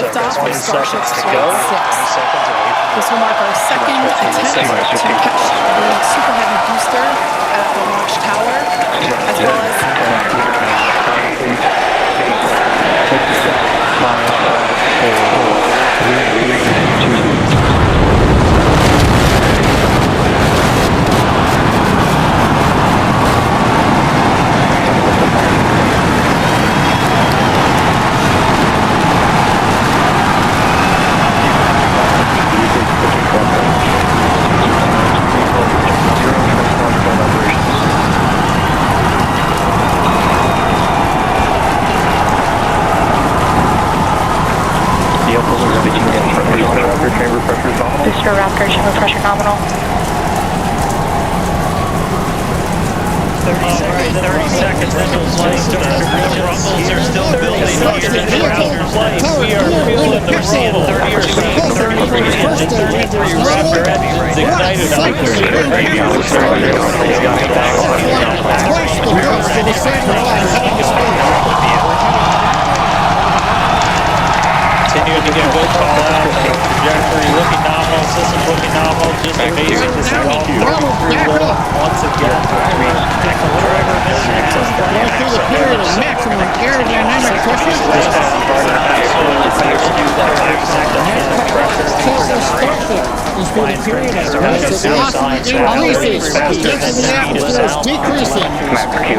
liftoff of Starship Flight 6. This will mark our second attempt to catch the Super Heavy booster at the launch tower, as well as Booster Raptor, chamber pressure nominal. 30 seconds into flight. The rumbles are still building here. We are feeling the rumble. 30 or so. 33 Raptor engines ignited. Continuing to get good call out. Trajectory looking nominal. System looking nominal. Just amazing to see all through once again. Going through the period of maximum aerodynamic pressure. Is through the period of velocity increases. Density in the atmosphere is decreasing.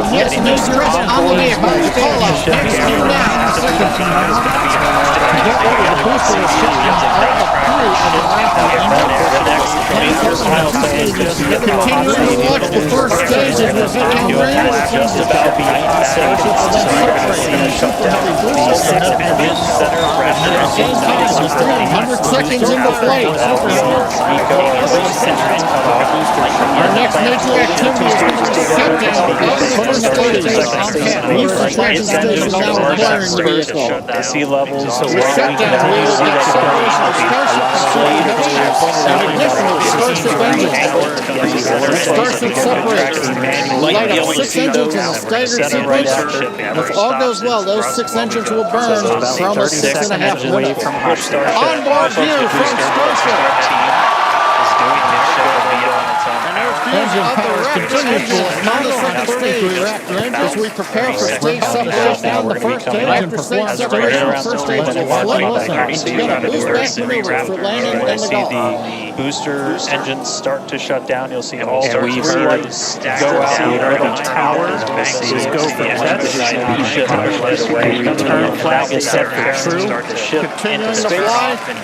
Yes, new stress on the way about to call out. Next to now. Get ready, the booster is shut down all the crew of the continuing to watch the first stage of the second range. Just about being safe. Super Heavy booster. 100 seconds into flight. Our next major activity is going to be shutdown of the first stage. Booster tracking station now requiring the vehicle. Sea levels. Shutdown will get separation of Starship and additional Starship engines. Starship separates. Light up 6 engines in a staggered sequence. If all goes well, those 6 engines will burn for almost 6.5 minutes. Onboard view from Starship. Engine power continues to on the second stage as we prepare for stage separation on the first stage. After stage separation, the first stage will flip and begin a boost back maneuver for landing and the golf. The booster engines start to shut down. You'll see all the lights go out over the towers. Just go for jets. The turn flag is set for true. Ship into space.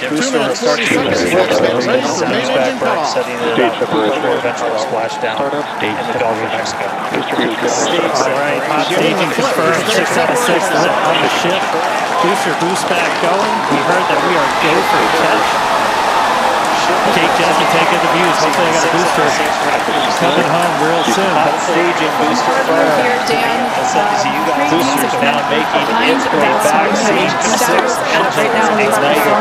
Booster will start to ready for main engine cutoff. Setting it up for eventual splashdown in the Gulf of Mexico. All right, hot staging confirmed. 6 out of 6 on the ship. Booster boost back going. We heard that we are go for catch. Jake Jesse taking the views. Hopefully I got a booster coming home real soon. Hot staging booster fire. Boosters now making its way back. Stage 6 engines ignited.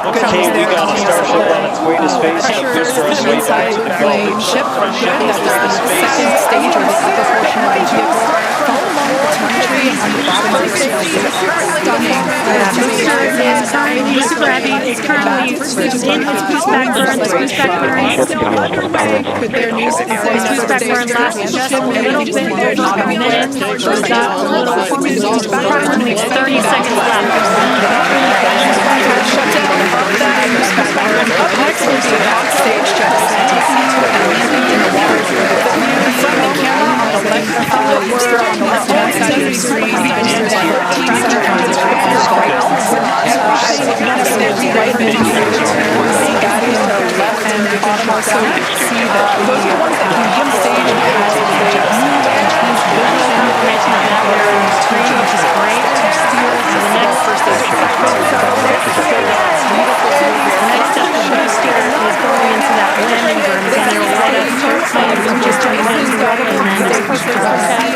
Okay, we got a Starship on its way to space and a booster on its way back to the Gulf. Ship from ship that was the second stage or the upper portion of the vehicle. Follow along the telemetry on the bottom of the stage. Stunning. Booster Super Heavy is currently in its boost back burn. Boost back burn is still underway. Could their new Boost back burn lasts just a little bit over a minute. We've got a little approximately 30 seconds left. shut down above that. Up next will be an on-stage jet taking to and landing in the water. From the camera on the left, the booster on the left-hand side of the screen, boosters on the teaser and the right guiding the left and the bottom. Also see that those are the ones that can jump stage and has a visual information on that screen, which is great. So the next step the booster is going into that landing berm. Then there will light up just to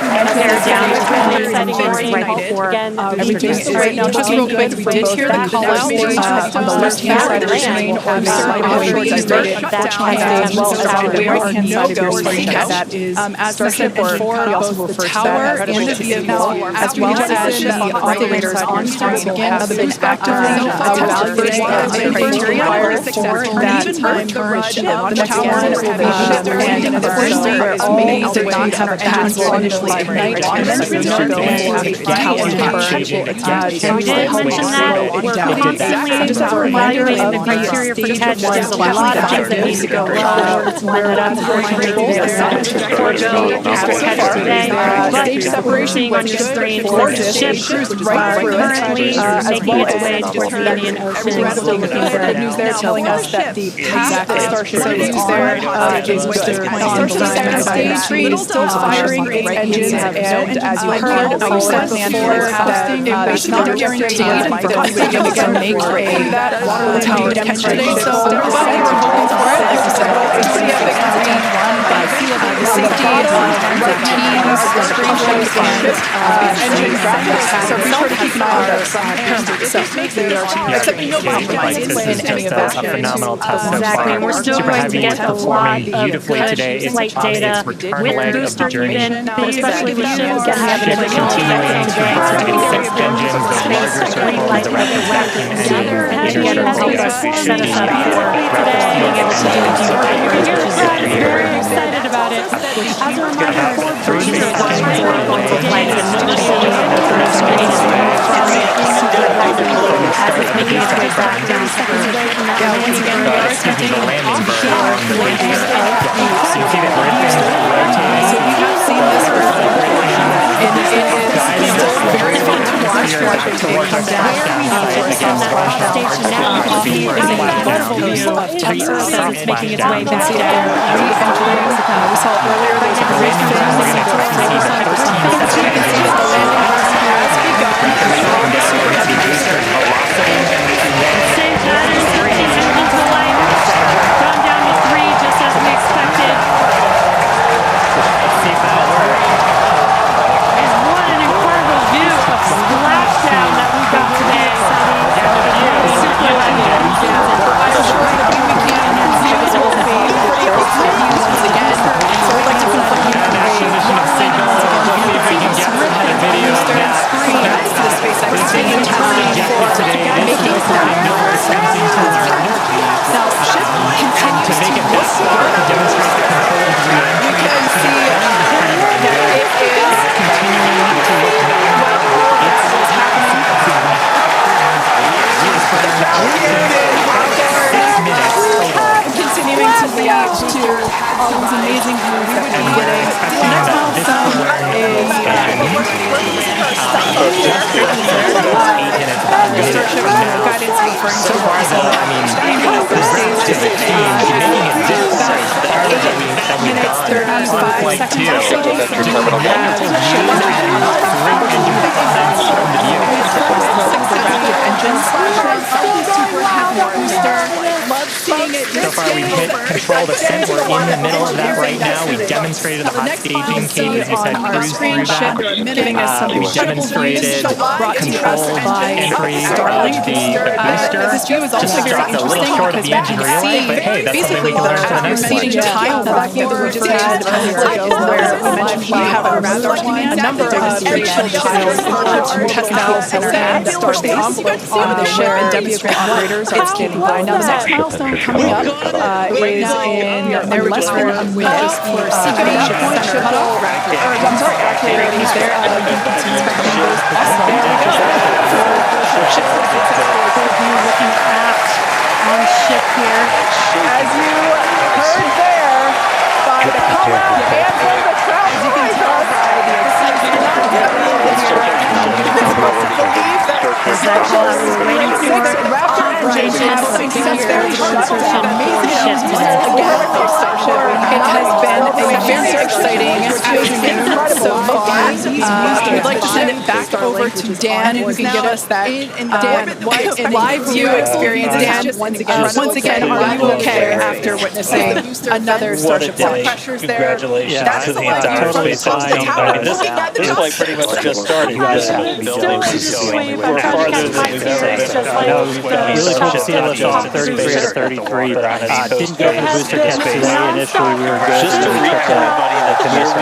and then tear down to 20 seconds right before everything is right now. Just real quick, we did hear the call out on the left-hand side of the screen, or the side as well as on the right-hand side of your screen. That is Starship, or we also refer to that as the vehicle, as well as the operators on console have been actively evaluating the criteria for that time push. The next one will be and unfortunately, all did not have a pass will initially ignite, and then there's no go and we did mention that we're constantly evaluating the criteria for catch. There's a lot of things that need to go well. It's one that I'm going to for the catch today. But we're seeing on your screen the ship currently making its way towards the Indian Ocean. Still looking for the news there telling us that the path that Starship is there is good. Starship stage 3 is still firing 8 engines, and as you heard, we said before that it was not guaranteed that we would again make a water tower demonstration. So everybody we're hoping for it, like we said, it's pretty epic green run by the safety teams, screenshots, and engine graphics. So be sure to keep an eye on that. Except no compromises in any of that. Phenomenal test so exactly. far. We're still Super going to heavy, get a lot of good flight data with booster even, especially with ships that have an additional today. Space green light of the web and again help us set us up for being able to do very excited about it. As a reminder, these are flights and number seeing the screen as it's making its way back down seconds away from that landing. We are expecting offshore voyages of so we have seen this before, and it is still very fun to watch it come down. On that top station now, you can see an incredible view of Texas as it's making its way back down. We saw earlier there was a great fin. So you can see that the landing has begun. On the super heavy booster. Same pattern, 13 engines alight, gone down to 3 just as we expected. And what an incredible view of splashdown that we got today. Super heavy engines. I'm sure that we can see this will be pretty exciting once again. So I'd like to put a screen next to the SpaceX Starship for making now ship continues to look good. You can see that it is continuing to look what's happening. Continuing to react to all those amazing views that we would be getting. The next milestone is the Starship guidance referring to minutes, 35 So far we've hit controlled ascent. We're in the middle of that right now. We demonstrated the hot staging. Kate, as you said, cruised through that. We demonstrated controlled entry of the booster. Just dropped a little short of the engine relay, but hey, that's something we can learn for the next one. Tile that we just had where we mentioned we have a number of spatial tiles to test out and push the envelope on the ship and demonstrate operators are standing by. Now the next milestone coming up is in less than a minute for secret ship cutoff. I'm sorry, actually he's there. You can see those Looking at on ship here. as you heard there by the color and from the crowd noise by the excitement believe that Is that all we're waiting for? changes That's very insertion shift today. Again, it has been a very exciting afternoon so far. We'd like to send it back over to Dan, who can give us that live view experience. Dan, once again, are you okay after witnessing another Starship launch? Congratulations to the entire totally space system. fine. This flight pretty much just started. We're farther than we've ever been. Really cool to see us off 33 to 33. Didn't go for the booster catch today. Initially, we were good. Just to recap, everybody, that the year we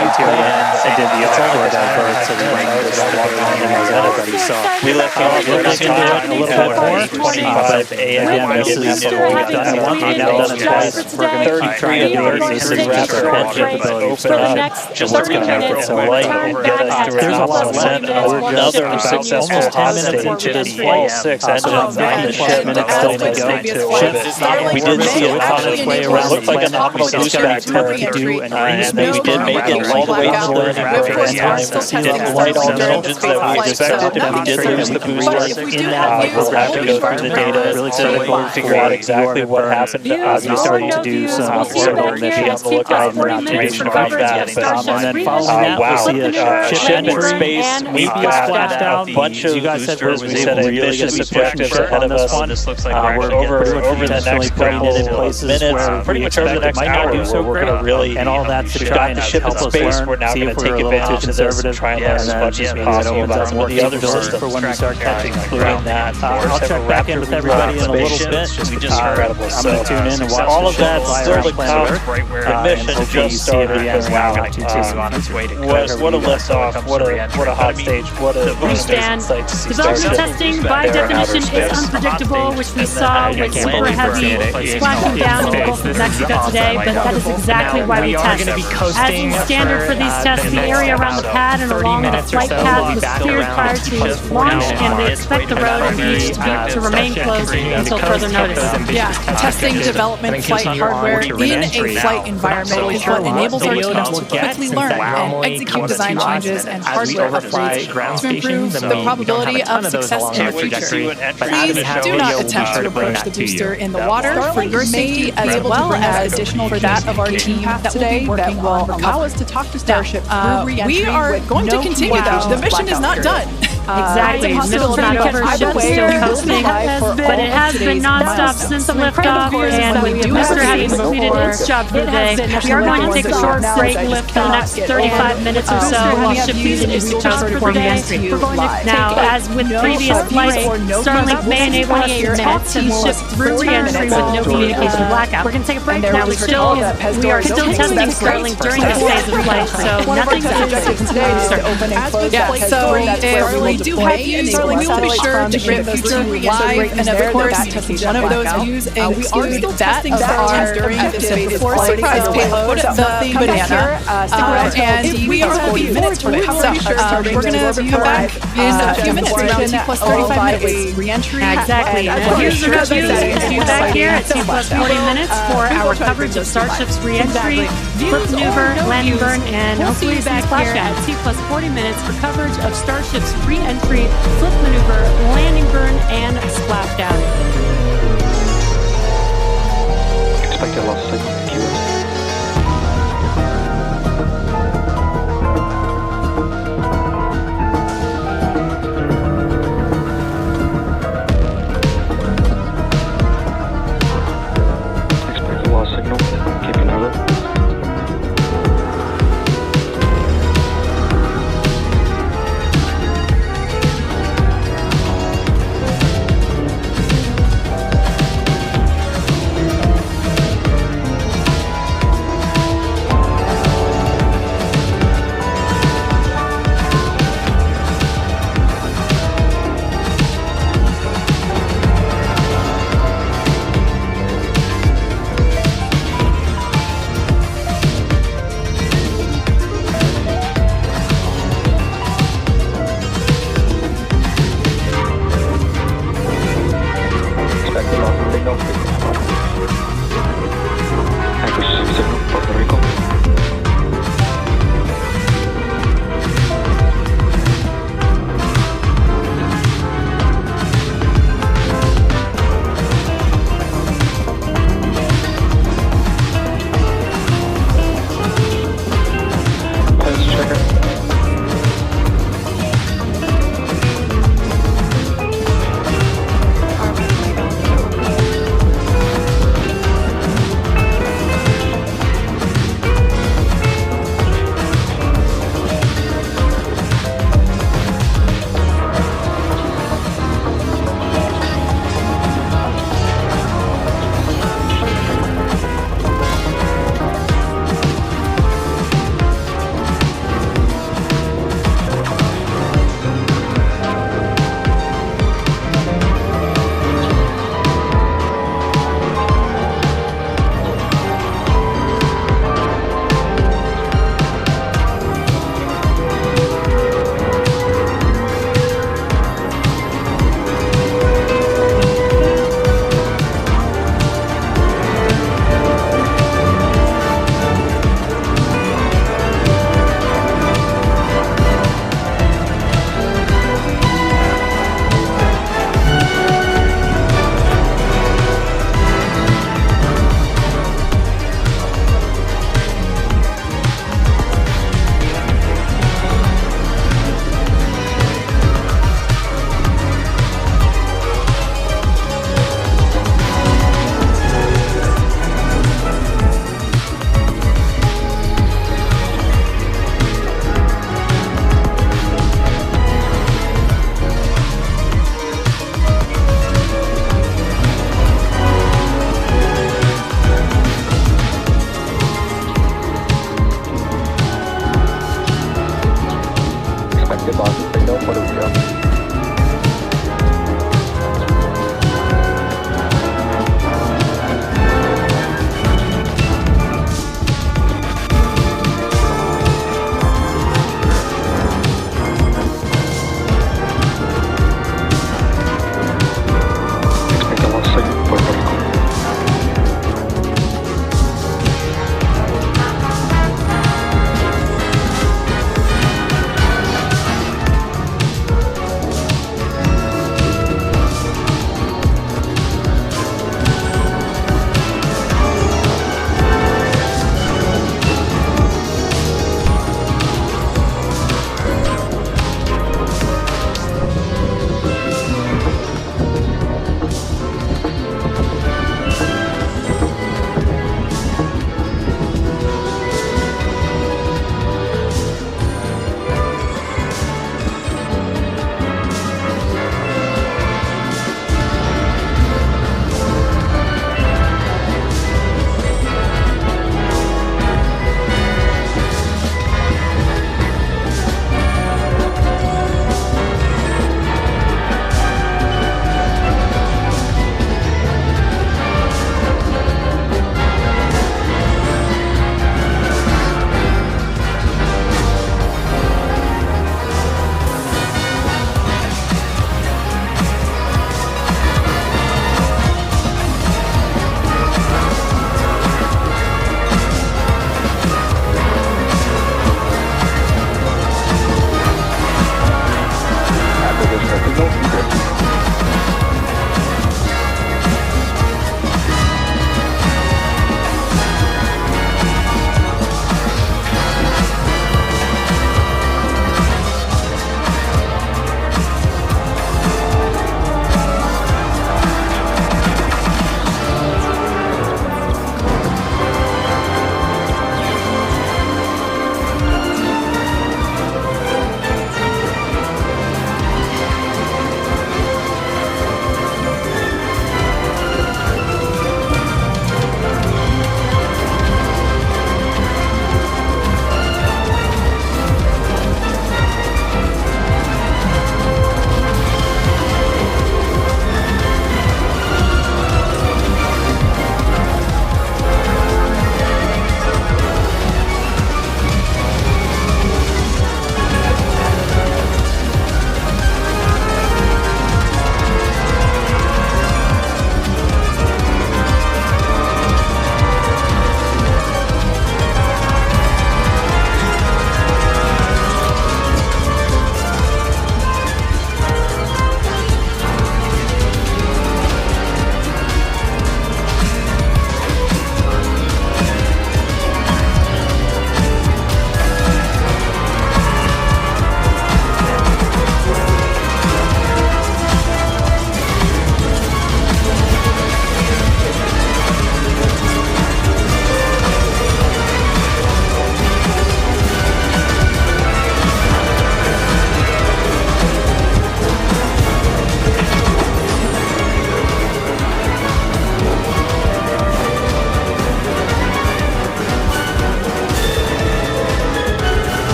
did the offshore divert, so we went over that water line as everybody saw. we left off We'll look into it a little bit more. 25 a.m. Again, this is we've done it once, we've now done it twice. We're going to keep trying to do it. This is just our engine capability. Open up, just let's go have some light and get us to There's a lot left. another Almost successful 10 minutes into this all flight. 6 engines on the 50+ ship minutes still to go. We did see it on its way It around looked the like a planet. nominal It's boost going back to be tough to turn. do an And we did make it all the way to the landing area in time. Didn't light all the engines that we expected, and we did lose the booster. We'll have to go through the data really to figure out exactly what happened. We started to do some orbital missions on the lookout for information about that. And then following that, we'll see a ship in entry. space. We've Maybe got splashed out. a bunch of You guys said boosters. We set ambitious objectives ahead of us. We're Over the next couple of minutes, pretty much over the next hour, where we're going to really got the ship in space. We're now going to take advantage of this and try and learn as much as possible about some of the other systems, for when we start catching including that. I'll check back in with everybody in a little bit. We just incredible. I'm going to tune in and watch all the of ship that fly still around to planet come. Earth. The mission just started. What a lift off! What a hot stage! What a Understand. sight to see Development Starship testing, by there in outer definition, is space. unpredictable, which we saw with super heavy splashing down in the Gulf of Mexico today, but that is exactly why we test. As is standard for these tests, the area around the pad and along the flight path was cleared prior to launch, and we expect the road and beach to remain closed until further notice. Yeah, testing development flight hardware in a flight environment is what enables our team to quickly learn and execute design changes and hardware upgrades to improve the probability of success in the future. Please do not attempt to approach the booster in the water for your safety as well as additional for that of our team today that will allow us to talk to Starship. We are going to continue though. The mission is not done. Exactly. Middle not over, ship is still coasting, but it has been nonstop since liftoff, and with the booster having completed its job for the day, we are going to take a short break for the next 35 minutes or so while ship continues to toast before we entry. Now, as with previous flights, Starlink may enable us to talk to the ship through re-entry with no communication blackout. We're going to take a break now. We are still testing Starlink during this phase of flight, so nothing's subject to Yeah, so if we do have views, we will be sure to bring future live, and of course, one of those views include that of our anticipated surprise payload, the banana, and we are a few minutes from it, so we're going to view back in a few minutes, around T plus 35 minutes. Re-entry. Exactly. Here's the review. View back here at T plus 40 minutes for our coverage of Starship's re-entry, flip maneuver, landing burn, and hopefully back here at T plus 40 minutes for coverage of Starship's re-entry, flip maneuver, landing burn, and splashdown. Expected loss signal US. Expected loss signal, keeping over.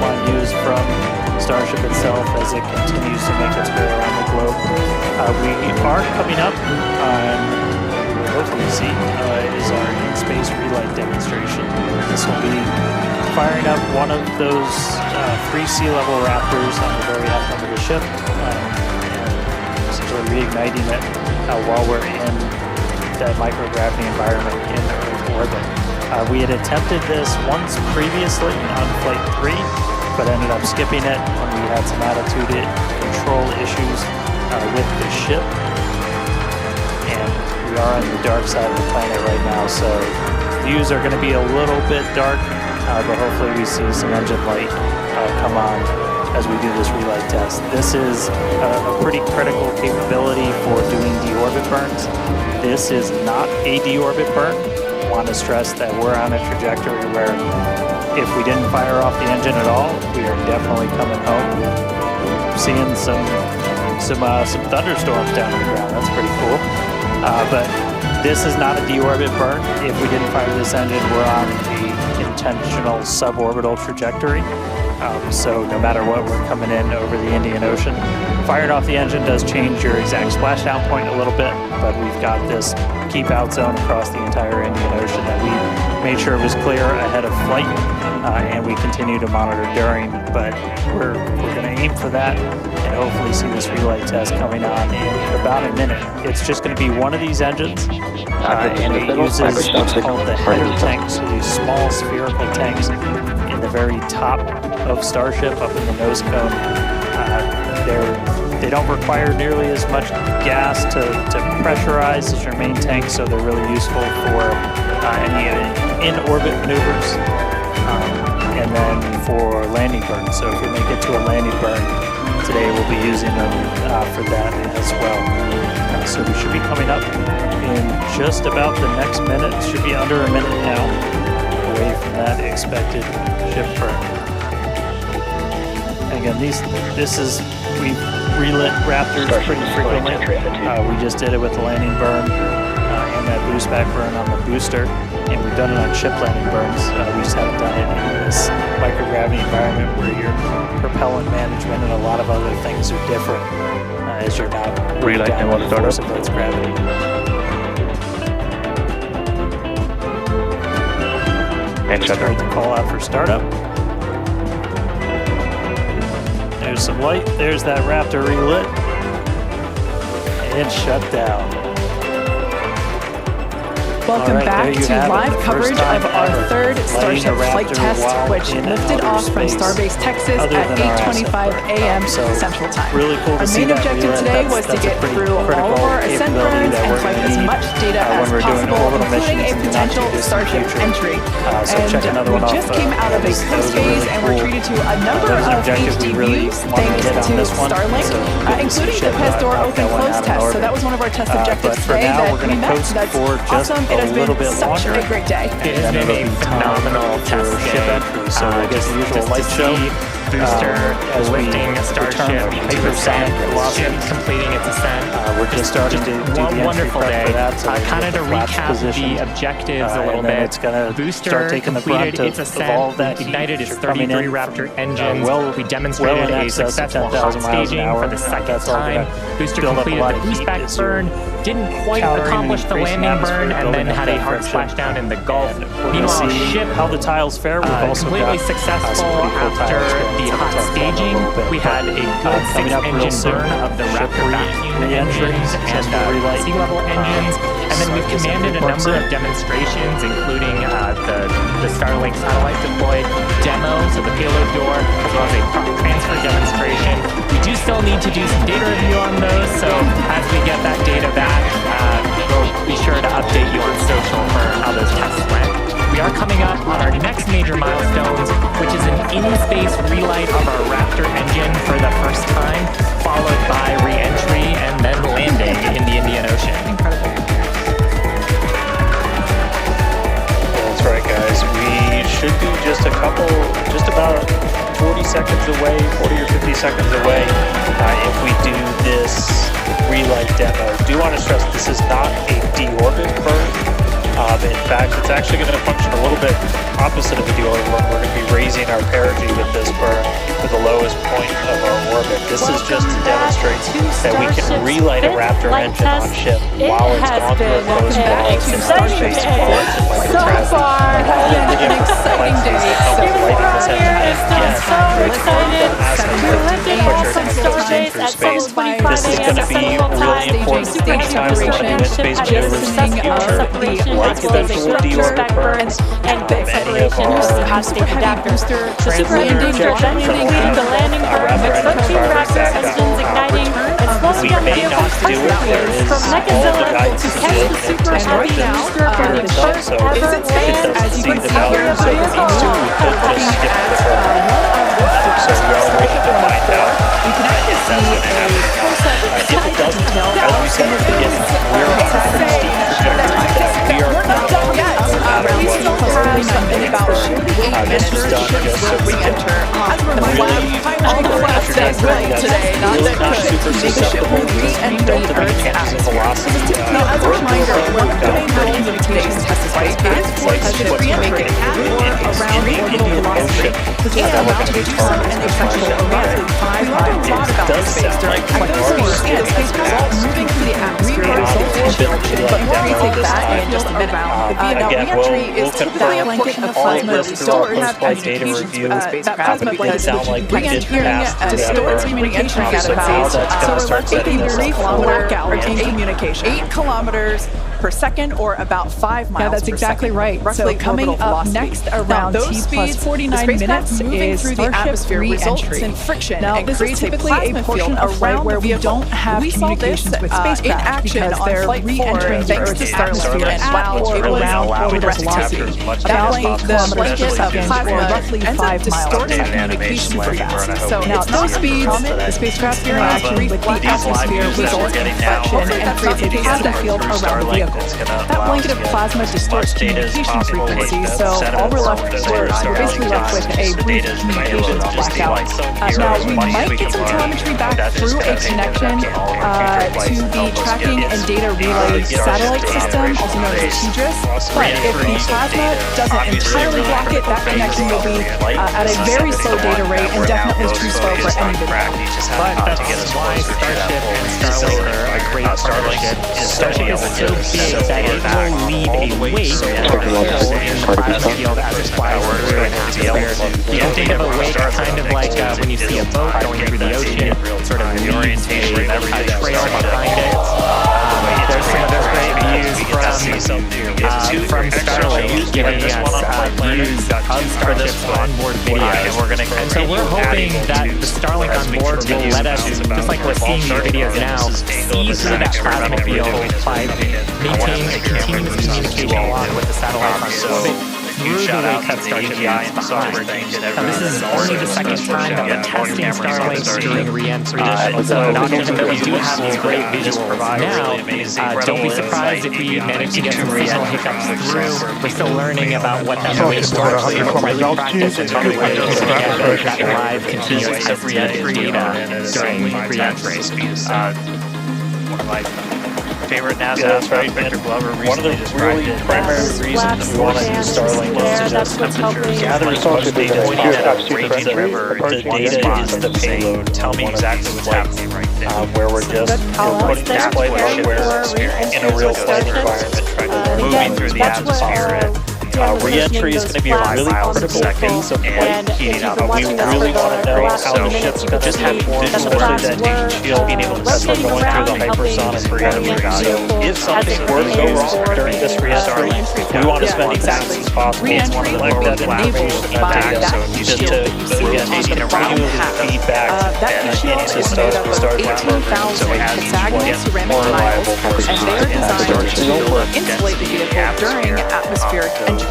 on news from Starship itself as it continues to make its way around the globe. We are coming up on, hopefully you see, is our in-space relight demonstration. This will be firing up one of those 3 sea level Raptors on the very aft end of the ship, and essentially reigniting it while we're in that microgravity environment in Earth orbit. We had attempted this once previously on Flight 3, but ended up skipping it when we had some attitude control issues with the ship. And we are on the dark side of the planet right now, so views are going to be a little bit dark, but hopefully we see some engine light come on as we do this relight test. This is a pretty critical capability for doing deorbit burns. This is not a deorbit burn. I want to stress that we're on a trajectory where if we didn't fire off the engine at all, we are definitely coming home. Seeing some thunderstorms down on the ground. That's pretty cool. But this is not a deorbit burn. If we didn't fire this engine, we're on the intentional suborbital trajectory. So no matter what, we're coming in over the Indian Ocean. Firing off the engine does change your exact splashdown point a little bit, but we've got this keep out zone across the entire Indian Ocean that we made sure was clear ahead of flight, and we continue to monitor during, but we're going to aim for that and hopefully see this relight test coming on in about a minute. It's just going to be one of these engines, and it uses what's called the header tanks, so these small spherical tanks in the very top of Starship up in the nose cone. They don't require nearly as much gas to pressurize as your main tank, so they're really useful for any in-orbit maneuvers, and then for landing burns. So if we make it to a landing burn today, we'll be using them for that as well. So we should be coming up in just about the next minute. It should be under a minute now away from that expected ship burn. Again, we've relit Raptors pretty frequently. We just did it with the landing burn and that boost back burn on the booster, and we've done it on ship landing burns. We just haven't done it in this microgravity environment where your propellant management and a lot of other things are different as you're not really down with the force of Earth's gravity. And start the call out for startup. There's some light. There's that Raptor relit. And shut down. Welcome back to live coverage of our third Starship flight test, which lifted off from Starbase Texas at 8:25 a.m. Central Time. Really cool. Our main objective today was to get through all of our ascent burns and collect as much data as possible, including a potential Starship entry. And we just came out of a post phase and were treated to a number of HD views thanks to Starlink, including the Pestor open-close test. So that was one of our test objectives today that we met. That's awesome. It has been such a great day. It has been a phenomenal test day. So I guess the usual light show. Booster lifting a Starship, hypersonic velocity, completing its ascent. We're just starting to do one the wonderful day. Kind of to recap position. the objectives a little and then bit. It's gonna Booster start taking the brunt completed its of ascent. all that We ignited its heat coming 33 in Raptor from, engines. We demonstrated a successful hot staging for the second time. Booster completed the boost back burn. Didn't quite accomplish the landing burn, and then had a hard splashdown in the Gulf. Meanwhile, ship how the tiles fare. We've also completely got successful after the hot staging. We had a good 6-engine burn of the Raptor vacuum engines and sea level engines, and then we've commanded a number of demonstrations, including the Starlink satellite deploy demo, so the payload door, as well as a prop transfer demonstration. We do still need to do some data review on those, so as we get that data back, we'll be sure to update you on social for how those tests went. We are coming up on our next major milestones, which is an in-space relight of our Raptor engine for the first time, followed by re-entry and then landing in the Indian Ocean. That's right, guys. We should be just about 40 seconds away, 40 or 50 seconds away, if we do this relight demo. Do want to stress this is not a deorbit burn. In fact, it's actually going to function a little bit opposite of a deorbit. We're going to be raising our perigee with this burn to the lowest point of our orbit. This is just to demonstrate that we can relight a Raptor engine on ship while it's gone through a closed wall. Exciting day. So far has been an exciting day. Everyone around here is so excited. We're lifting off from Starbase at 7:25 a.m. Central Time. Super separation ship had a successful separation as well as a quick spec burn and quick separation of the hot stage adapter. The super heavy booster then completing the landing burn with 13 Raptor engines igniting and slowing down the vehicle perfectly from Mechazilla to catch the super heavy booster for the first ever land. As you can see here, the vehicle. So we are waiting to find out. We can actually see a close-up If it doesn't, as we said at the beginning, we are not done yet. We still have something about this was done just so we can as a reminder, all the last days today, not that could, the ship will re-enter the Earth's atmosphere. Now, as a reminder, we're putting millions of today's test flight is to re-enter it at or around orbital velocity, and to do so in a sexual around 5 miles. We learned a lot about space during speed and space results moving through the atmosphere results in friction, but more we take that in just a minute. Now, re-entry is typically a blanket of plasma stored as communication that plasma blanket re-entering stores communication frequencies. So we're left with a brief blackout in communication. 8 kilometers per second, or about 5 miles. Yeah, that's exactly right. So coming up next around T plus 49 minutes is through the atmosphere results in friction. Now, and this is typically a portion of flight where we don't have communications with spacecraft in action because on they're flight re-entering the thanks to Earth's Starlink atmosphere and or around orbital velocity. About 8 kilometers per second, or roughly 5 miles. Communication frequency. So Now, it's no those speeds, the spacecraft's interaction with the atmosphere results in friction and creates a plasma field around the vehicle. That blanket of plasma distorts communication frequencies, so all we're basically left with a brief communications blackout. Now, we might get some telemetry back through a connection to the tracking and data relay satellite system, also known as TDRS, but if the plasma doesn't entirely block it, that connection will be at a very slow data rate and definitely too slow for any video. But that's why Starship and Starlink are a great partnership. Starship is so big that it will leave a wake in the plasma field as it flies through an atmosphere. You can think of a wake kind of like when you see a boat going through the ocean, sort of leaves a trail behind it. There's some of those great views from Starlink giving us views of Starship's onboard video. And so we're hoping that the Starlink on board will let us, just like we're seeing these videos now, see through that plasma field by maintaining a continuous communication along with the satellites on orbit through the wake that Starship leaves behind. Now, this is only the second time that we're testing Starlink during re-entry, so not even though we do have these great visuals now, don't be surprised if we manage to get some signal hiccups through. We're still learning about what that wake works in flight practice and whether we can get that live continuous re-entry data during re-entry. One of my favorite NASA astronauts, Victor Glover, recently described it. Primary reasons we want to use Starlink is to just gather as much data as possible. Raging River, the data is the payload. Tell me exactly what's happening right there. Where we're just putting this flight hardware in a real flight environment, trying to moving through the atmosphere. Re-entry is going to be a really critical piece of flight heating up. We really want to know how the ship's going to just have visual through that danger shield, being able to test going through the hypersonic re-entry. So if something were to go wrong during this re-entry, we want to spend exactly as possible to collect that information, that data, just to again continually feedback into Starlink program. So it has more reliable, more and they are designed to insulate the vehicle during atmospheric entry.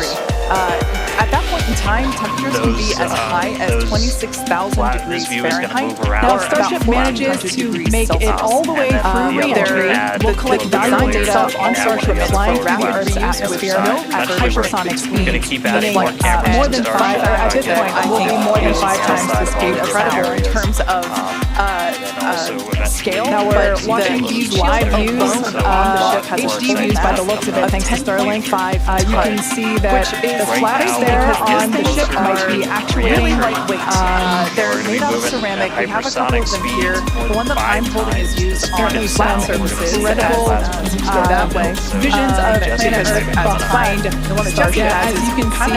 At that point in time, temperatures can be as high as 26,000 degrees Fahrenheit. Now, Starship manages to make it all the way through re-entry. We'll collect valuable data on Starship flying through the Earth's atmosphere at hypersonic speed, meaning more than 5, at this point, will be more than 5 times the speed of Predator in terms of scale. Now we're watching these live views on the ship has HD views by the looks of it, thanks to Starlink. You can see that the flaps there on the ship might be actually really lightweight. They're made out of ceramic. We have a couple of them here. The one that I'm holding is used on flat surfaces. Incredible that way. Visions of planet Earth behind the one that Starship. has As you can see,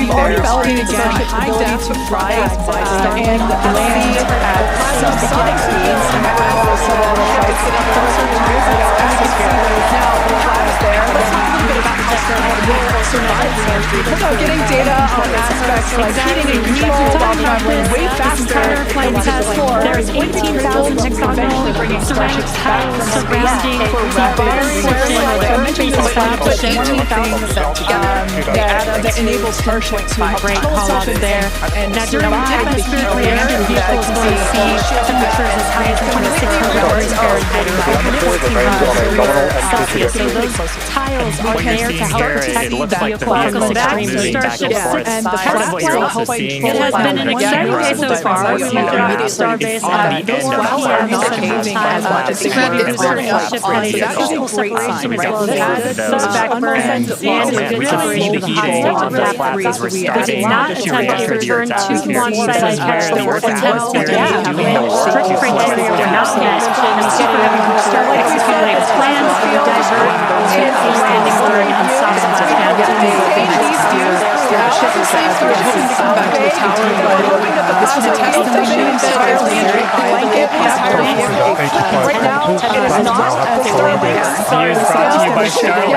we've already validated Starship's ability to fly and land at subsonic speeds. Getting data on aspects like heating and control while traveling way faster. There's 18,000 hexagonal ceramic tiles surrounding the that enables Starship to great call-out there. Now during atmospheric landing, vehicles will see temperatures as high as 2,600 degrees Fahrenheit and 1400 Celsius. So those tiles are there to help protect the vehicle from those extreme heat. Starship 6 and the has it has been an exciting day so far. We've moved around the starbase at this ship has physical separation as well as back burns and good to see the hot stage of that freeze. They did not attempt to return to launch site as attempts strict criteria were not met to execute plans to divert to landing during and soft this was a test of the mission blanket right now it is not as a landing. Brought to you by Starlink.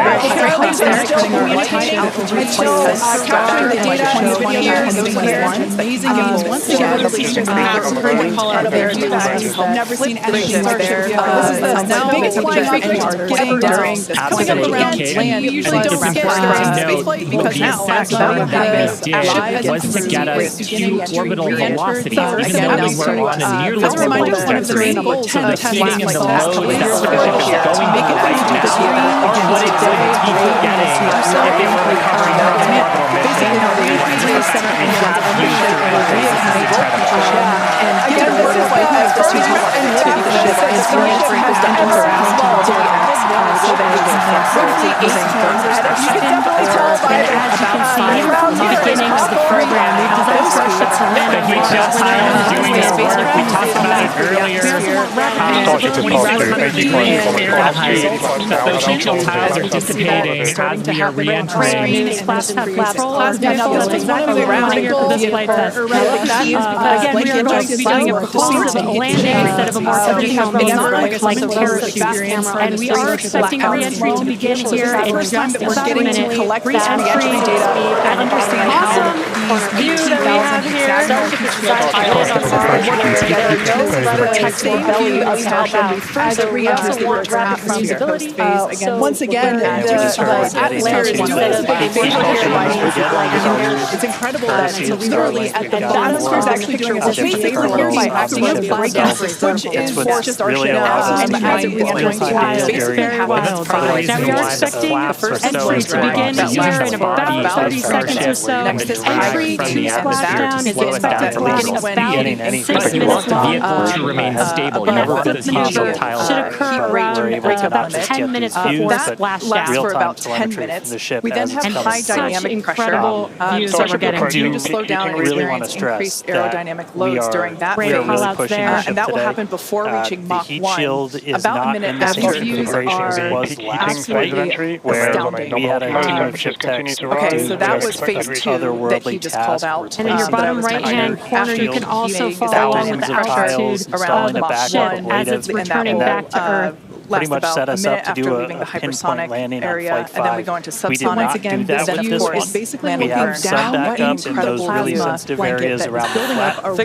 Capturing the data on the amazing games once again call out of there. Never seen anything there. This is the biggest flying frequency getting during this coming up around land. We usually don't get spaceflight because now was to get us to orbital velocity, even though we were on a nearly orbital trajectory. So the heating and the load that Starship is going to what it would be getting if they were recovering from an orbital mission. And again, this is like as the ship has done so that it can roughly 8 kilometers per second. And as you can see, from the beginning of the program, we've designed Starship to land The heat shield time is doing its work. We talked about it earlier. The heat shield tiles are dissipating as we are re-entering. This flight test. Again, we are going to be doing a polar landing instead of a more traditional like parachute. And we are expecting re-entry to begin here in just about a minute. Re-entry speed and understand awesome view that we have here. Starship is protect the belly of Starship as it re-enters the Earth from usability. Once again, it's incredible that it's literally at the atmosphere is actually doing a favor here by acting as breakout, which is for Starship as it re-enters space. Very wild. Now we are expecting entry to begin here in about 30 seconds or so. Entry to splashdown is expected to last about 6 minutes long. Vehicle to remain stable. You never put the heat shield tiles should occur around about 10 minutes before splashdown. For about 10 minutes. We then have high dynamic pressure. Views that we're getting. Continue to slow down and experience increased aerodynamic loads during that phase. And that will happen before reaching Mach 1. About a minute after views are absolutely astounding. We had a team of ship techs. Okay, so that was phase 2 that he just called out. And in your bottom right-hand corner, you can also follow along with the altitude of the ship as it's returning back to Earth. Pretty much set us up to do a pinpoint landing on Flight 5. And then we go into subsonic. We did not do that with this one. Basically We have some backup in those really sensitive areas around the flat. But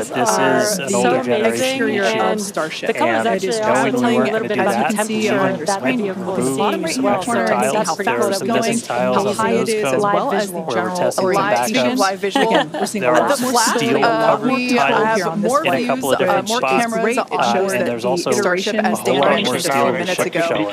this is an older generation Starship. The colors actually are telling you a little bit about the temperature that the vehicle is seeing as well. So tiles, there are some missing tiles of those as well as the where we're testing some live visual. There are steel covered tiles in a couple of different spots. It shows And that there's also Starship as data just a few minutes ago.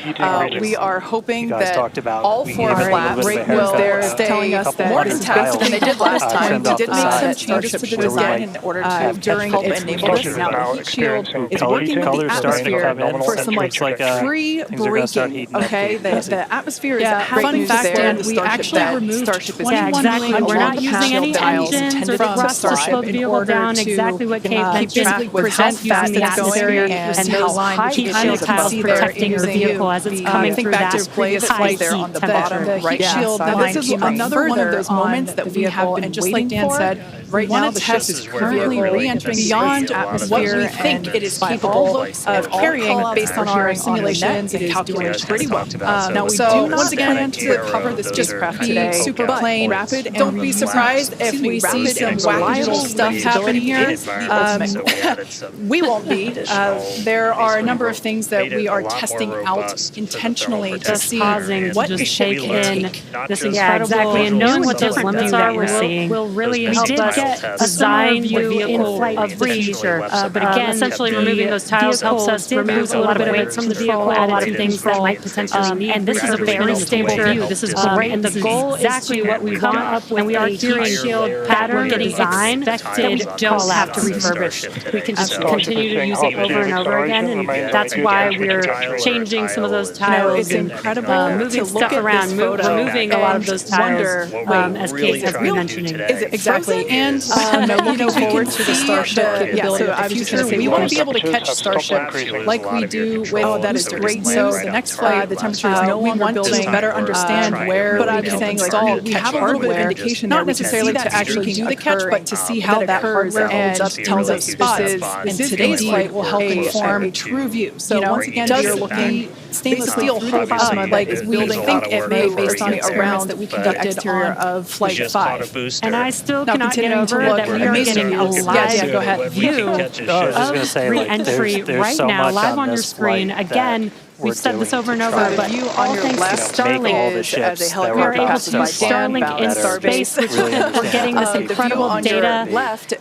We are hoping that all 4 flaps will telling us that more contest than they did last time. We did make some changes to the design in order to during its enable this. Now the heat shield is working with the atmosphere for some like free braking. Okay, the atmosphere is a fun fact, and we actually removed Starship. Exactly. We're not using any engines or the thrust to slow the vehicle down. Exactly what Kate mentioned. Present using the atmosphere and those heat shield tiles protecting the vehicle as it's coming through that high heat temperature. Right shield. Now this is another one of those moments that we have been waiting for. Right now, the ship is currently re-entering beyond what we think it is capable of carrying based on our simulations and calculations pretty well. Now, we do once again plan to cover this just today. Super plain, rapid, and don't be surprised if we see some reliable stuff happening here. We won't be. There are a number of things that we are testing out intentionally to see what the ship can take. This incredible, and knowing what those limits are, will really help us design the vehicle of the future. But again, essentially removing those tiles helps us remove a lot of weight from the vehicle, a lot of things that might potentially need. And this is a very stable view. This is great. And the goal is exactly what we want up when we are hearing shield pattern design that we don't have to refurbish. We can just continue to use it over and over again, and that's why we're changing some of those tiles. It's incredible moving stuff around, removing a lot of those tiles, as Kate has been mentioning. Exactly. And looking forward to the Starship capability. So I was just going to say, we want to be able to catch Starship like we do with that is great. So the next flight, the temperature is no longer building. Better understand where. But I'm saying, like, we have a little bit of indication, not necessarily to actually do the catch, but to see how that hardware holds up, tells us spots. And today's flight will help inform a true view. So once again, we are looking stainless steel plasma, like we think it may, based on experiments that we conducted on of Flight 5. And I still cannot get over that we are getting a live view of re-entry right now, live on your screen. Again, we've said this over and over, but all thanks to Starlink, we are able to use Starlink in space, which we're getting this incredible data.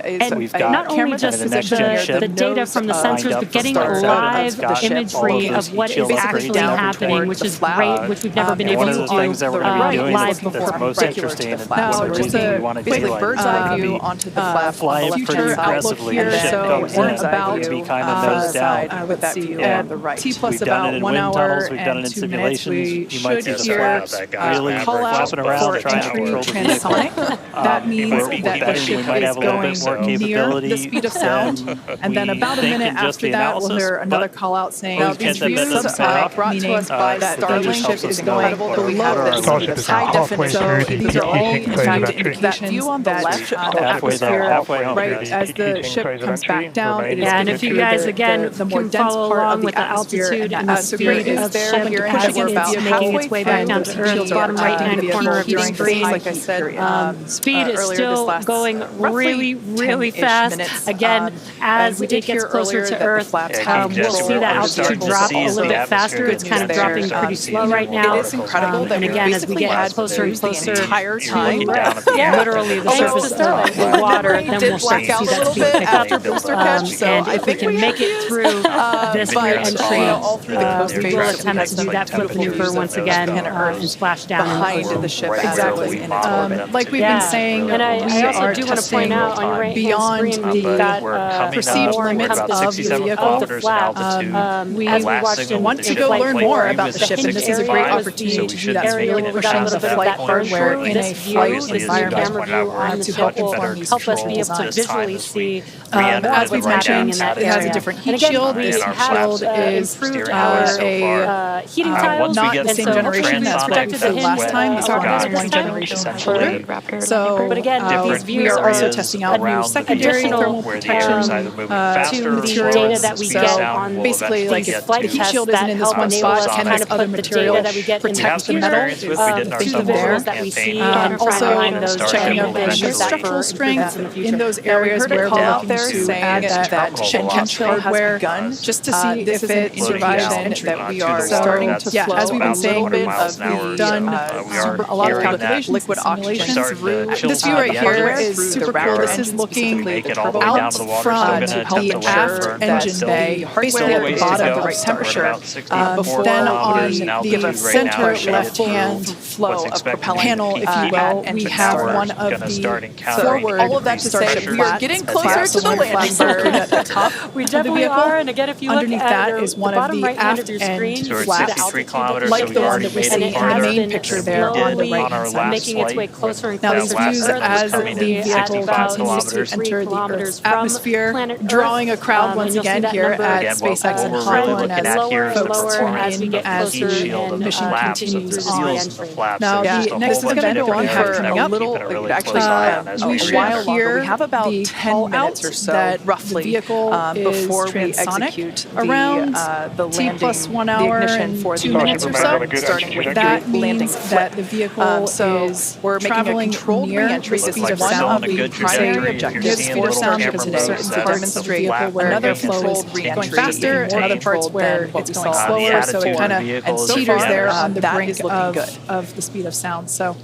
And not only just the data from the sensors, but getting live imagery of what is actually happening, which is great, which we've never been able to do live before. Most interesting and now, just a quick bird's eye view onto the fly it pretty aggressively and the ship comes in to be kind of nose down. With that view on the right. T plus about 1 hour we've done it in 2 minutes. simulations. You might see the flaps really call out flapping around for trying to entry control the transonic. That means that the ship is going near the speed of sound, and then about a minute after that, we'll hear another call out saying entry subsonic, brought to us by Starlink. Ship is going below this high definition. So these are all in fact indications that left atmosphere right as the ship comes back down. And if you guys again the more can dense follow part along of with the altitude and the speed of the ship here as we're it's about making its way back down to Earth, bottom right-hand corner of your screen. Like I said, speed is still going really fast. Again, as it gets closer to Earth, we'll see that altitude drop a little bit faster. It's kind of dropping pretty slow right now. It is incredible that and again, as we get closer and closer the entire time, literally the surface of the water, then we'll start to see that speed pick up. And if we can make it through this re-entry, we will attempt to do that flip maneuver once again and splash down behind the ship. Exactly. Like we've been saying, and I also do want to point out on your right-hand screen the perceived limits of the vehicle. We want to go learn more about the ship. This is a great opportunity to do that. It's really pushing the flight hardware in a flight environment to help inform these help us be able to visually see as we've mentioned, it has a different heat shield. This shield is a heating tiles, not the same generation as what we did last time. This one is one generation older. So, but again, these views we are are also testing out new secondary thermal protection to the data that we get on basically, like if the heat shield isn't in this one spot, can this other material protect the metal to the visuals that we see and also checking out the structural strength in those areas where we're looking to add that hardware just to see if it survives that we are starting to flow as we've been saying, a little bit of we've done a lot of calculations, liquid oxygen through this view right here is super cool. This is looking out from the aft engine bay, basically at the bottom of temperature. Then on the center left-hand flow of propellant panel, if you will, we have one of the forward. All of that to say that we are getting closer to the landing bird at the top. We definitely are, and again, if you look underneath at that is one of the aft end flaps, kilometers, like the one that we see in the main picture there on the right-hand side. Making its way closer and Now closer these views to Earth. as the vehicle continues to enter the Earth's atmosphere, drawing a crowd once again here at SpaceX and Hawthorne as folks tune in as the mission continues on. Now the next event that we have coming up, we while should hear we have about the 10 minutes or so, that roughly, the vehicle before is we transonic execute around the T landing, plus 1 the hour ignition and for 2 the minutes or so. starting with That the landing means flip. that the vehicle So is we're making a traveling controlled near re-entry. the This speed is of one sound. of the We primary say objectives good speed of sound for because the in certain parts of the vehicle where another the flow is controlled going re-entry faster, and other parts where it's going slower, so it kind of teeters there on the brink of the speed of sound. So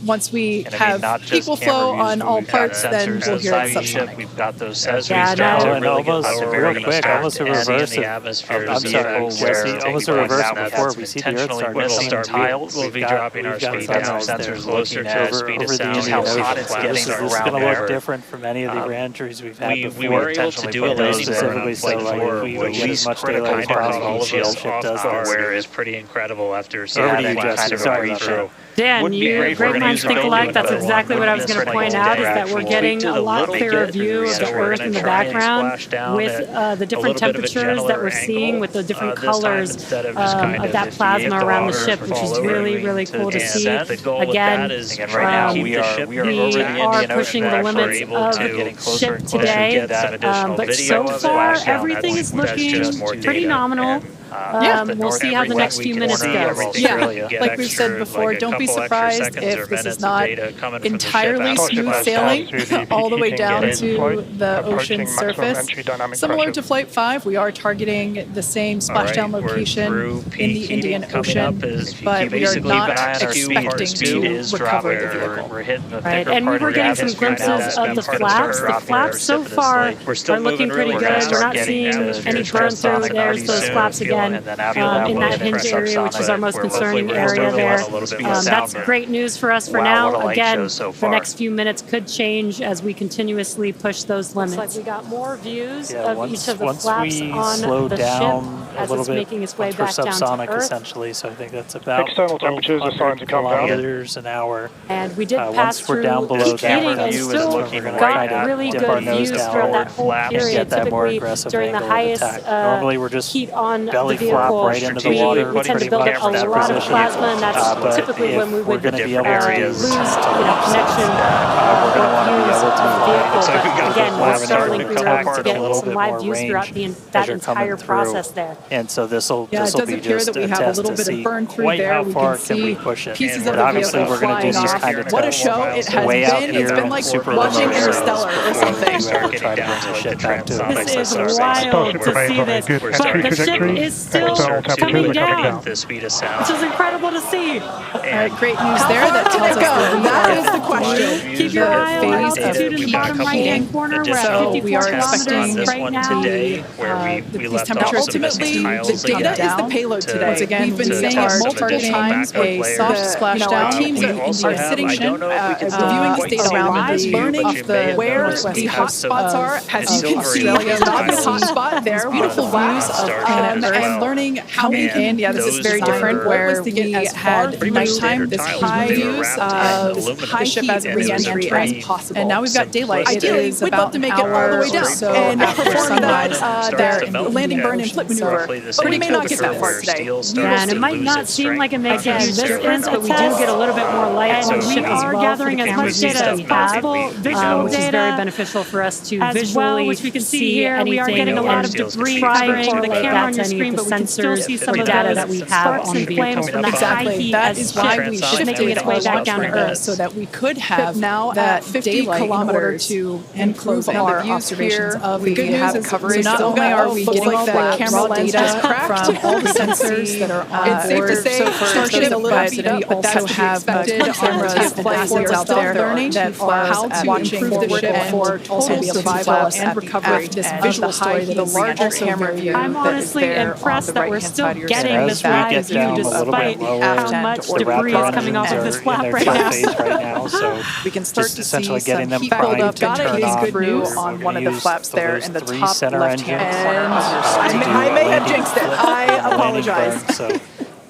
once we have equal flow on all parts, then we'll hear it subsonic. We've got those as Yeah, we start no. to And really get almost lower, real we're gonna quick, start almost a to see reverse in the of- atmosphere. I'm sorry, almost a reverse before we see the Earth intentionally start will coming start tiles. we'll be dropping our speed down. Sensors closer to the speed of sound. How hot it's getting This is around going to there. look different from any of the re-entries we've had before. We were able to do a landing specifically so like we would get as much daylight as possible. all of Shield us ship off does hardware this. is pretty incredible after seeing Over to that you, kind Justin. of a Sorry about read-through. Dan, Wouldn't be you great. great We're gonna minds use think a alike. building That's with exactly what I was going to point out, is that we're getting a lot clearer view of the Earth in the background with the different temperatures that we're seeing with the different colors of that plasma around the ship, which is really, really cool to see. Again, right now we are pushing the limits of ship today, but so far everything is looking pretty nominal. We'll see how the next few minutes go. Yeah, like we've said before, don't be surprised if this is not entirely smooth sailing all the way down to the ocean surface. Similar to Flight 5, we are targeting the same splashdown location in the Indian Ocean, but we are not expecting to recover the vehicle. Right, and we were getting some glimpses of the flaps. The flaps so far are looking pretty good. We're not seeing any burn through. There's those flaps again. In that hinge area, which is our most concerning area there. That's great news for us for now. Again, the next few minutes could change as we continuously push those limits. Looks like we got more views of each of the flaps on the ship as it's making its way back down to subsonic Earth. Essentially, so I think that's about external temperatures are starting to come down. kilometers an hour. And we did pass once we're through down below peak that, heating and view is still looking got really good views throughout that whole period. get that more Typically aggressive during the angle of highest attack. Normally we're just heat on the belly flap vehicle, right into the water. we tend to build up a lot of plasma, and that's typically when we would going to be able lose to connection we're going to want to be able to the vehicle. So we got But again, the we're flaps starting starting to to come apart get a little some bit live more views throughout range that you're coming entire through. process there. And so this will Yeah, it does be appear just that we a have a test little to bit of see burn through quite there. how We far can can we see push it. pieces But of the obviously vehicle we're going to flying do these off. kind of What a tests show it has way out been. here It's been in like super watching remote Interstellar or areas something. before we try to bring the ship back to This is wild to see this, but the ship is still coming down, the speed of sound. which is incredible to see. All right, great news there. That tells us that That is the question. Keep your eye on phase of altitude in the peak bottom right-hand corner. We're at So 54 we are kilometers expecting this right one now. today, where we these left temperatures off some Ultimately, tiles the data again. is the payload today. Once again, We've been we saying are it multiple targeting times. a soft splashdown. Our teams We are also are have- sitting I don't know if we can reviewing quite the data see around the the view, learning but you may have where noticed the we have hot some- spots are. As you can see, silvery it's not this tiles. hot spot there. Beautiful views of starship as well. and learning coming in. Yeah, this is those very were- different. Where was to get we as had pretty much nighttime, standard this tiles, high but they were views wrapped in of aluminum. the ship as And it was a re-entry pretty as possible. And now we've got daylight. Ideally, It is we'd about love to an make it all the hour way down or so and after perform sunrise. that there landing burn and flip maneuver. Roughly the But same we may not get that far temperature today. where steel Yeah, and starts it to might lose not its seem like it makes a strength. huge difference, but we do get a little bit more light, and we are gathering as much data as possible, visual which data, is very beneficial for us to as visually well, which we can see here. Anything We are getting a lot of Steel's debris defeated. coming to the correlate camera that on to your any screen. the but we can still sensors see some or of data those that we have sparks on the and vehicle. flames from the high Exactly. heat That as is why we ship shifted making its way back down to Earth. so that we could have now that at 50 daylight in order kilometers to and improve closing. our The views observations here, of the the good news is coverage. So not still only got are we full getting like the that camera raw lens data from all the sensors that are on It's safe to board say Starship, a little but beat we up, but that's also to be have expected. cameras and athletes out there learning that are how to watching improve the ship and for also total be able to survival tell us and at the recovery this of visual the story high that heat is also camera very view. I'm honestly impressed that we're still getting As this we live get view down a little despite bit lower, how much the debris Raptor is coming off of engines this are in flap their right kill now. phase right now, so We can start just to essentially see getting some them heat primed buildup. to Got turn it is on. good news We're on gonna one of the use flaps there those in the three top center left-hand engines corner of your to screen. do I may have landing jinxed it. flip I and landing apologize. burn, so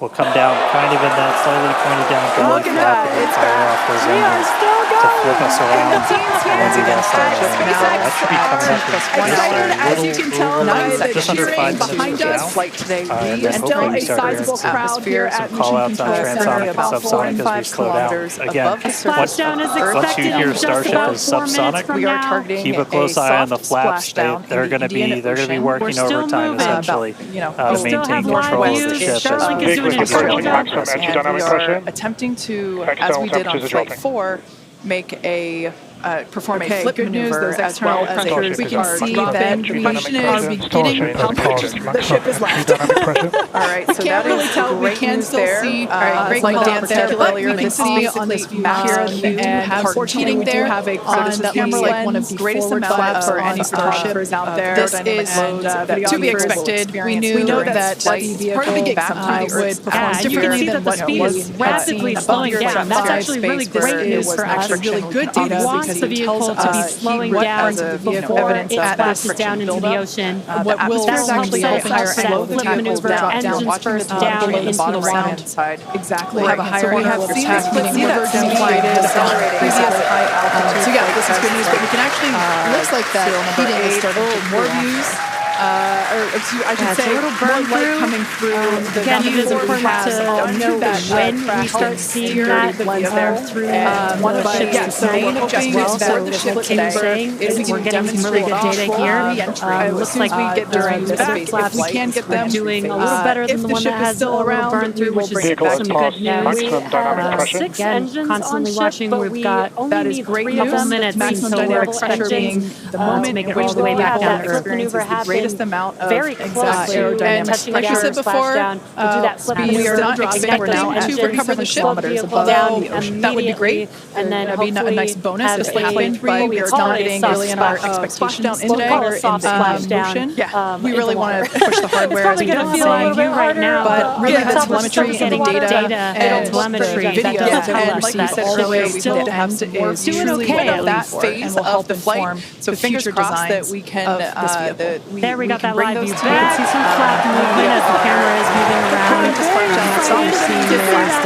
we'll come down kind of in that slightly pointed down Look at that. and It's fire back. off those We are engines still to going. flip us around. And the team's here and do that at Starship. SpaceX That should be coming up in Excited, as you can tell by the just under cheering 5 minutes behind from us. now. Flight today, And we then still hopefully a we start hearing sizable some crowd here at call Mission outs on Control Center, transonic and about 4 subsonic and as we 5 slow down. kilometers Again, above the surface. Splashdown is once you expected hear in just Starship about is 4 minutes subsonic, from We are now. targeting keep a close eye on the flaps. They're going to be Ocean. working We're still overtime moving. essentially We still to maintain have live control of the views. ship as Starlink we is doing Vehicles incredible approaching job. maximum And we aerodynamic are pressure. attempting to, External as we did on temperatures are Flight dropping. 4, make a perform a flip good news, maneuver those as well as pressures we can are see dropping. that Three we dynamic are pressure. getting how much Starship the ship is left. dynamic pressure. All right, so Can't that really is tell. We great can news still there. see. Great Like call Dan out said there. earlier, We can this is see on this basically here you and have part fortunately heating we do there. have a So crowd this is that camera like lens, one of the greatest forward amount flaps of on Starship out there. This is to be expected. We knew that the part of the gig vehicle sometimes would perform Yeah, you can differently see than that the what speed we is had rapidly seen slowing above down. That's actually really great news for us. Really good We data want because the it vehicle tells to be us slowing what down parts of the vehicle before evidence it at splashes this down into the buildup. ocean. What will That helps actually set help us higher up for that angle flip tackle maneuver, drop down, engines watching first the down below the into the bottom ground. right-hand side. Exactly. We have a higher so we have angle seen attack, this meaning maneuver we're demonstrated accelerating previous at high altitude. so yeah, this is good news, but we can actually looks like that heating is starting to more cool off. views. I should it's a say little more burn light through. coming through. Again, it is important to know when we start seeing that through one of the the ship's yeah, so design we're hoping as well. that So the what ship Tim was saying is we're getting some really good data here. Looks like we get during the the flaps we can get them doing a little better than the one that has a little burn through, which is Vehicle some has good passed news. maximum dynamic pressure. Six engines constantly watching. We've got that is great a couple news. minutes Maximum until we're dynamic pressure being expecting the moment to make in it which all the way back down to Earth. experiences the greatest amount of Very close to aerodynamic touching like you down, said before, splashdown, to do that flip we are not maneuver, expecting expect to recover the ship kilometers above down the ocean. That would be great, and then that'd be a nice bonus have if it happened. But we are not getting really in our expectations today. Yeah, we really want to push the hardware as we going to feel a little bit harder now, but really the telemetry and getting the data and telemetry video that does tell and us like you that said all the earlier, way we still still have to is doing okay at that least. phase of the flight. So fingers crossed that we can. There we got that live view. You You can see some flap movement as the camera is moving around. So you're seeing the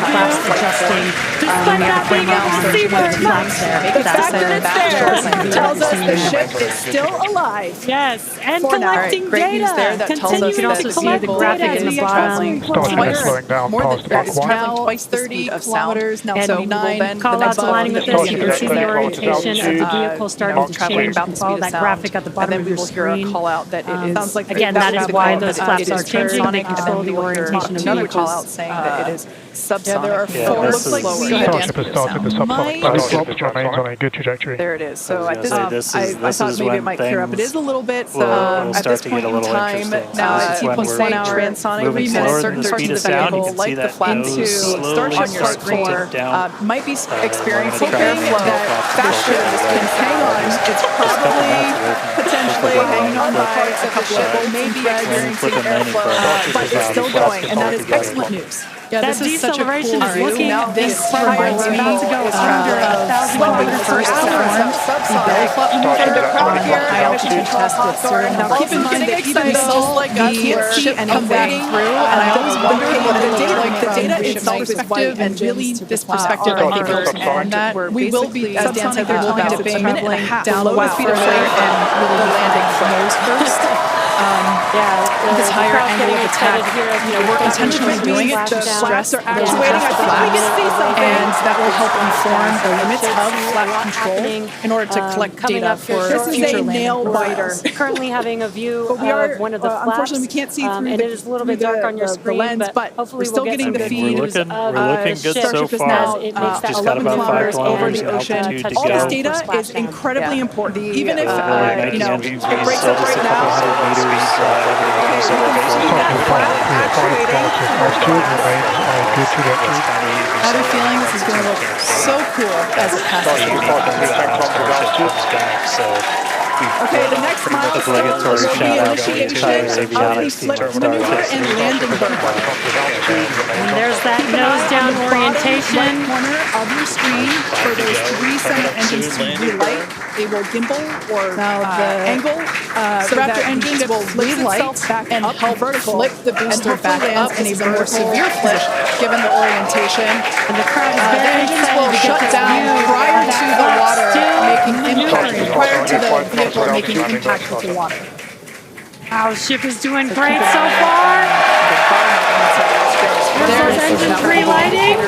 flaps adjusting. Despite not being able to see where it's flaps there. The fact that it's there tells us the ship is still alive. Yes, and For now. collecting Great news there data. that tells us Continuing that to the collect vehicle data is as we get traveling Starship is slowing down more past than Mach it's 1. traveling twice 30 kilometers now. So and call outs aligning with this. You can see the orientation of the vehicle starting to change. You can follow that graphic at the bottom of your screen. Call out that it is Sounds like again, that is why those flaps are changing. They control the orientation of another the call out saying that it is subsonic. Yeah, there are four. Looks like Starship has started the subsonic slopes, remains on a good trajectory. There it is. So at this, this I thought is maybe when it might clear up. It is a little bit. will At start this to point get a in little time, interesting. now This is when people we're say transonic moving movement slower at than certain the parts speed of of the sound. You vehicle, can see like the that flap nose to slowly start on your start to screen, tip down. might be experiencing we're gonna airflow try to faster than this can hang on. It's probably potentially hanging on by a couple of maybe experiencing airflow, but it's still going, and that is excellent news. Yeah, That this is such a cool deceleration is view. looking Now, this reminds reminds me me about to go under 1,000 when we kilometers first per hour. performed the belly flop maneuver on the high altitude test at CERN. Now, keep in mind that even though like us the ship and come back waiting, through, and I always wonder what the data, like the data itself is perspective, white and really this perspective are I think ours, is and that we will be, as Dan said, they're telling us it's traveling down the speed of light and really landing nose first. this higher angle of attack. We're intentionally doing it to stress are actuating at flaps, and that will help inform the limits of flap control in order to collect data for future landing. Currently having a view of one of the flaps. Unfortunately, we can't see through and it is a little bit dark on your screen, lens, but hopefully we're still we'll get getting some the good feed. views of we're looking good so Starship is far. now Just got 11 about 5 kilometers over kilometers the ocean. altitude to All this go. data is incredibly important, even if Nice it breaks up right now. I have a feeling this is going to look so cool as it passes through. Okay, the next milestone will be initiation of the flip maneuver and landing burn. And there's that nose down orientation. Right corner of your screen for those 3 center engines to relight. They will gimbal or angle. So Raptor engines will relight and help flip the booster back up and even more severe flip given the orientation. And the crowd is The very engines excited will to get shut this down view prior to the that water still making impact, maneuvering. prior to the vehicle making impact with the water. Wow, ship is doing great so far. There's those engines relighting.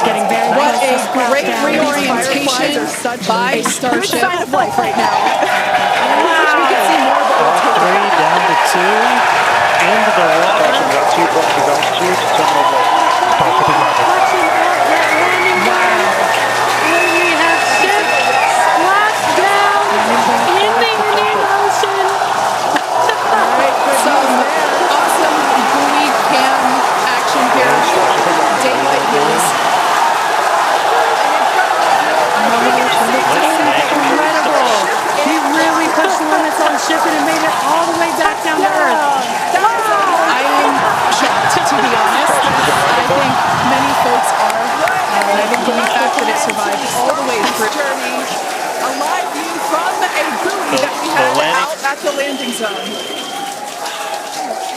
Getting very What a close to great splashdown. reorientation by Starship. Sign of life right now. We can see more, but we'll take it. 3 down to 2 into the water. Watching that landing line. Where we have ship splashed down in the Indian Ocean. Some awesome buoy cam action here. Daylight views. Incredible. He really pushed the limits on ship and it made it all the way back down to Earth. I am shocked, to be honest. I think many folks are. Given the fact that it survived all the way through. Journey. A live view from a buoy that we had out at the landing zone.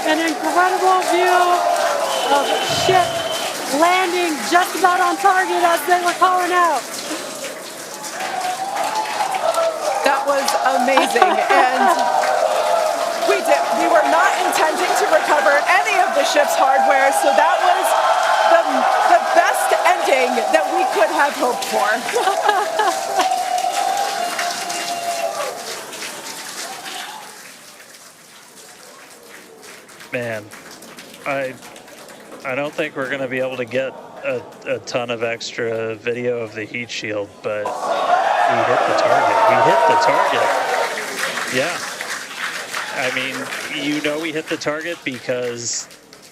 An incredible view of ship landing just about on target as they were calling out. That was amazing, and we were not intending to recover any of the ship's hardware, so that was the best ending that we could have hoped for. Man, I don't think we're going to be able to get a ton of extra video of the heat shield, but we hit the target. We hit the target. Yeah. I mean, we hit the target because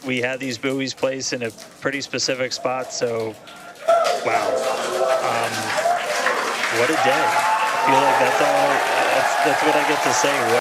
we had these buoys placed in a pretty specific spot, so wow. What a day. I feel like that's what I get to say.